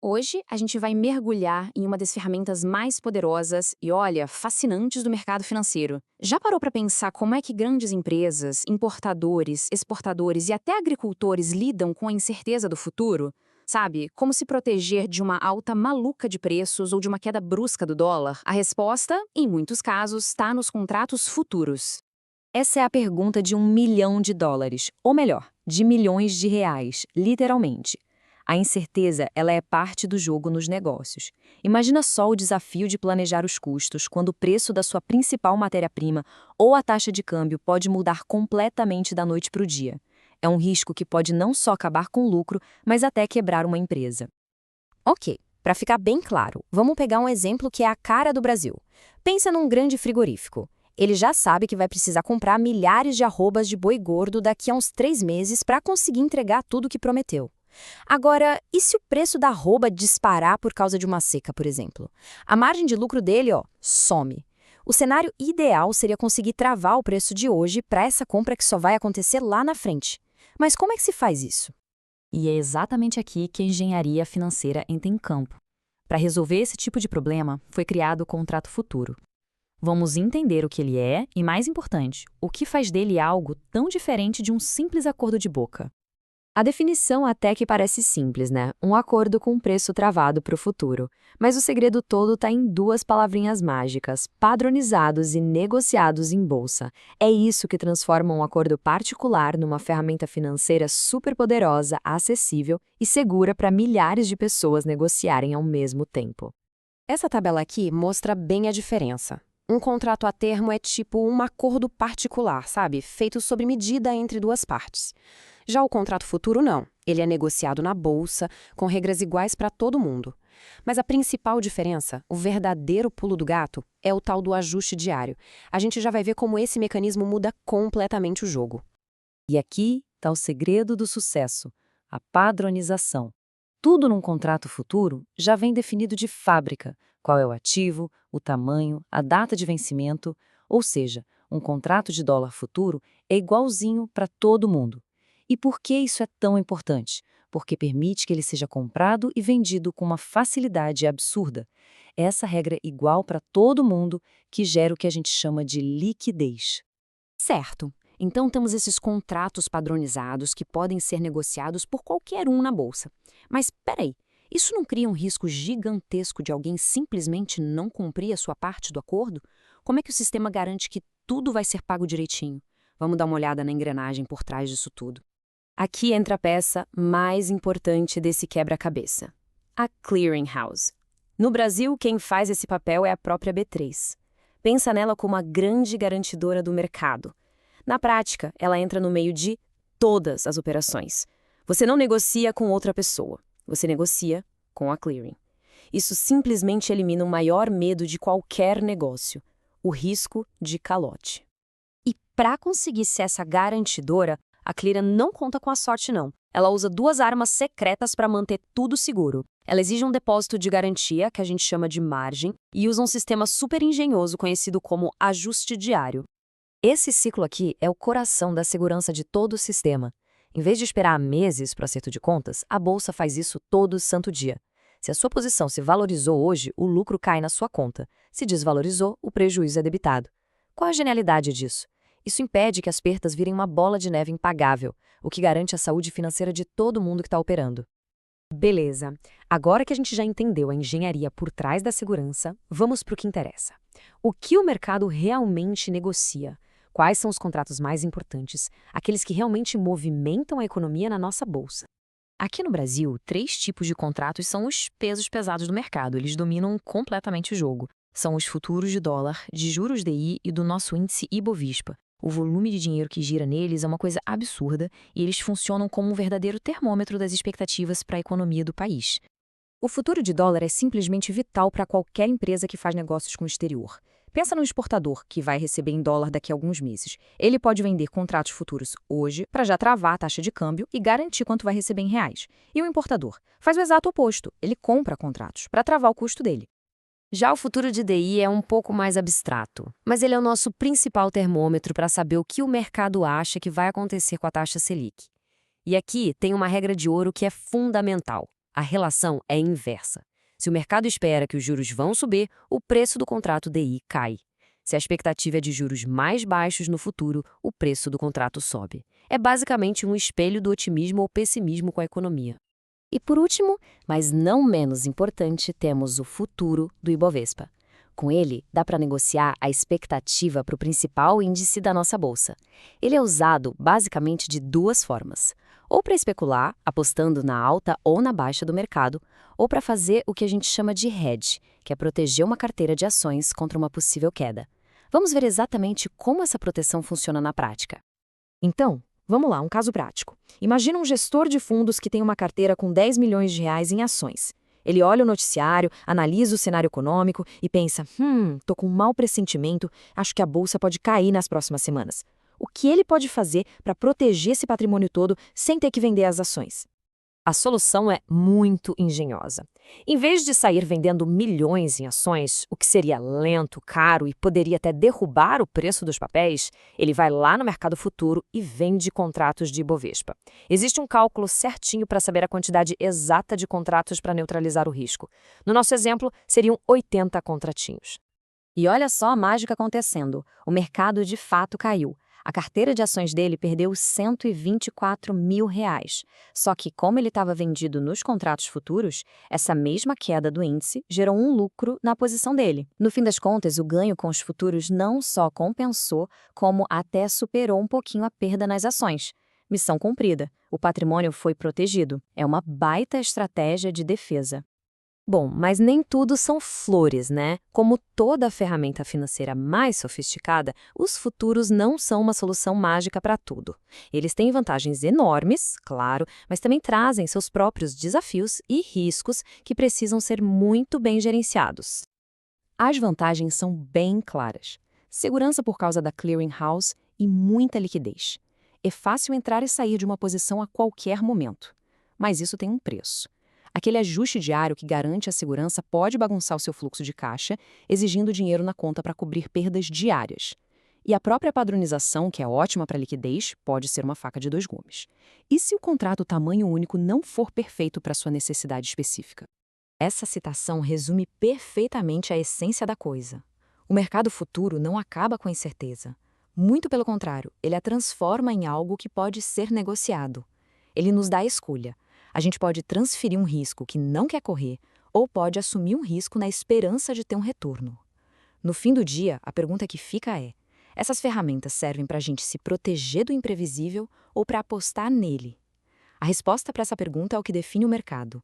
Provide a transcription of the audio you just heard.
Hoje, a gente vai mergulhar em uma das ferramentas mais poderosas e, olha, fascinantes do mercado financeiro. Já parou para pensar como é que grandes empresas, importadores, exportadores e até agricultores lidam com a incerteza do futuro? Sabe, como se proteger de uma alta maluca de preços ou de uma queda brusca do dólar? A resposta, em muitos casos, está nos contratos futuros. Essa é a pergunta de US$ 1 milhão, ou melhor, de milhões de reais, literalmente. A incerteza, ela é parte do jogo nos negócios. Imagina só o desafio de planejar os custos quando o preço da sua principal matéria-prima ou a taxa de câmbio pode mudar completamente da noite para o dia. É um risco que pode não só acabar com o lucro, mas até quebrar uma empresa. Ok, para ficar bem claro, vamos pegar um exemplo que é a cara do Brasil. Pensa num grande frigorífico. Ele já sabe que vai precisar comprar milhares de arrobas de boi gordo daqui a uns 3 meses para conseguir entregar tudo o que prometeu. Agora, e se o preço da arroba disparar por causa de uma seca, por exemplo? A margem de lucro dele, some. O cenário ideal seria conseguir travar o preço de hoje para essa compra que só vai acontecer lá na frente. Mas como é que se faz isso? E é exatamente aqui que a engenharia financeira entra em campo. Para resolver esse tipo de problema, foi criado o contrato futuro. Vamos entender o que ele é e, mais importante, o que faz dele algo tão diferente de um simples acordo de boca. A definição até que parece simples, né? Um acordo com um preço travado para o futuro. Mas o segredo todo está em duas palavrinhas mágicas: padronizados e negociados em bolsa. É isso que transforma um acordo particular numa ferramenta financeira superpoderosa, acessível e segura para milhares de pessoas negociarem ao mesmo tempo. Essa tabela aqui mostra bem a diferença. Um contrato a termo é tipo um acordo particular, sabe? Feito sob medida entre duas partes. Já o contrato futuro não. Ele é negociado na bolsa, com regras iguais para todo mundo. Mas a principal diferença, o verdadeiro pulo do gato, é o tal do ajuste diário. A gente já vai ver como esse mecanismo muda completamente o jogo. E aqui está o segredo do sucesso: a padronização. Tudo num contrato futuro já vem definido de fábrica: qual é o ativo, o tamanho, a data de vencimento, ou seja, um contrato de dólar futuro é igualzinho para todo mundo. E por que isso é tão importante? Porque permite que ele seja comprado e vendido com uma facilidade absurda. Essa regra é igual para todo mundo que gera o que a gente chama de liquidez. Certo. Então temos esses contratos padronizados que podem ser negociados por qualquer um na bolsa. Mas peraí, isso não cria um risco gigantesco de alguém simplesmente não cumprir a sua parte do acordo? Como é que o sistema garante que tudo vai ser pago direitinho? Vamos dar uma olhada na engrenagem por trás disso tudo. Aqui entra a peça mais importante desse quebra-cabeça: a clearing house. No Brasil, quem faz esse papel é a própria B3. Pensa nela como a grande garantidora do mercado. Na prática, ela entra no meio de todas as operações. Você não negocia com outra pessoa, você negocia com a clearing. Isso simplesmente elimina o maior medo de qualquer negócio: o risco de calote. E para conseguir ser essa garantidora, a clearing não conta com a sorte, não. Ela usa duas armas secretas para manter tudo seguro. Ela exige um depósito de garantia, que a gente chama de margem, e usa um sistema super engenhoso conhecido como ajuste diário. Esse ciclo aqui é o coração da segurança de todo o sistema. Em vez de esperar meses para o acerto de contas, a bolsa faz isso todo santo dia. Se a sua posição se valorizou hoje, o lucro cai na sua conta. Se desvalorizou, o prejuízo é debitado. Qual a genialidade disso? Isso impede que as perdas virem uma bola de neve impagável, o que garante a saúde financeira de todo mundo que está operando. Beleza. Agora que a gente já entendeu a engenharia por trás da segurança, vamos para o que interessa. O que o mercado realmente negocia? Quais são os contratos mais importantes, aqueles que realmente movimentam a economia na nossa bolsa? Aqui no Brasil, 3 tipos de contratos são os pesos pesados do mercado. Eles dominam completamente o jogo. São os futuros de dólar, de juros DI e do nosso índice Ibovespa. O volume de dinheiro que gira neles é uma coisa absurda e eles funcionam como um verdadeiro termômetro das expectativas para a economia do país. O futuro de dólar é simplesmente vital para qualquer empresa que faz negócios com o exterior. Pensa no exportador, que vai receber em dólar daqui a alguns meses. Ele pode vender contratos futuros hoje para já travar a taxa de câmbio e garantir quanto vai receber em reais. E o importador faz o exato oposto. Ele compra contratos para travar o custo dele. Já o futuro de DI é um pouco mais abstrato, mas ele é o nosso principal termômetro para saber o que o mercado acha que vai acontecer com a taxa Selic. E aqui tem uma regra de ouro que é fundamental: A relação é inversa. Se o mercado espera que os juros vão subir, o preço do contrato DI cai. Se a expectativa é de juros mais baixos no futuro, o preço do contrato sobe. É basicamente um espelho do otimismo ou pessimismo com a economia. E por último, mas não menos importante, temos o futuro do Ibovespa. Com ele, dá para negociar a expectativa para o principal índice da nossa bolsa. Ele é usado basicamente de duas formas: ou para especular, apostando na alta ou na baixa do mercado, ou para fazer o que a gente chama de hedge, que é proteger uma carteira de ações contra uma possível queda. Vamos ver exatamente como essa proteção funciona na prática. Então, vamos lá, um caso prático. Imagina um gestor de fundos que tem uma carteira com 10 milhões de reais em ações. Ele olha o noticiário, analisa o cenário econômico e pensa, tô com um mau pressentimento, acho que a bolsa pode cair nas próximas semanas. O que ele pode fazer para proteger esse patrimônio todo sem ter que vender as ações? A solução é muito engenhosa. Em vez de sair vendendo milhões em ações, o que seria lento, caro e poderia até derrubar o preço dos papéis, ele vai lá no mercado futuro e vende contratos de Ibovespa. Existe um cálculo certinho para saber a quantidade exata de contratos para neutralizar o risco. No nosso exemplo, seriam 80 contratinhos. E olha só a mágica acontecendo. O mercado de fato caiu. A carteira de ações dele perdeu R$ 124 mil. Só que, como ele estava vendido nos contratos futuros, essa mesma queda do índice gerou um lucro na posição dele. No fim das contas, o ganho com os futuros não só compensou, como até superou um pouquinho a perda nas ações. Missão cumprida. O patrimônio foi protegido. É uma baita estratégia de defesa. Bom, mas nem tudo são flores, né? Como toda ferramenta financeira mais sofisticada, os futuros não são uma solução mágica para tudo. Eles têm vantagens enormes, claro, mas também trazem seus próprios desafios e riscos que precisam ser muito bem gerenciados. As vantagens são bem claras. Segurança por causa da clearing house e muita liquidez. É fácil entrar e sair de uma posição a qualquer momento. Mas isso tem um preço. Aquele ajuste diário que garante a segurança pode bagunçar o seu fluxo de caixa, exigindo dinheiro na conta para cobrir perdas diárias. E a própria padronização, que é ótima para liquidez, pode ser uma faca de dois gumes. E se o contrato tamanho único não for perfeito para sua necessidade específica? Essa citação resume perfeitamente a essência da coisa. O mercado futuro não acaba com a incerteza. Muito pelo contrário, ele a transforma em algo que pode ser negociado. Ele nos dá a escolha. A gente pode transferir um risco que não quer correr ou pode assumir um risco na esperança de ter um retorno. No fim do dia, a pergunta que fica é: essas ferramentas servem para a gente se proteger do imprevisível ou para apostar nele? A resposta para essa pergunta é o que define o mercado.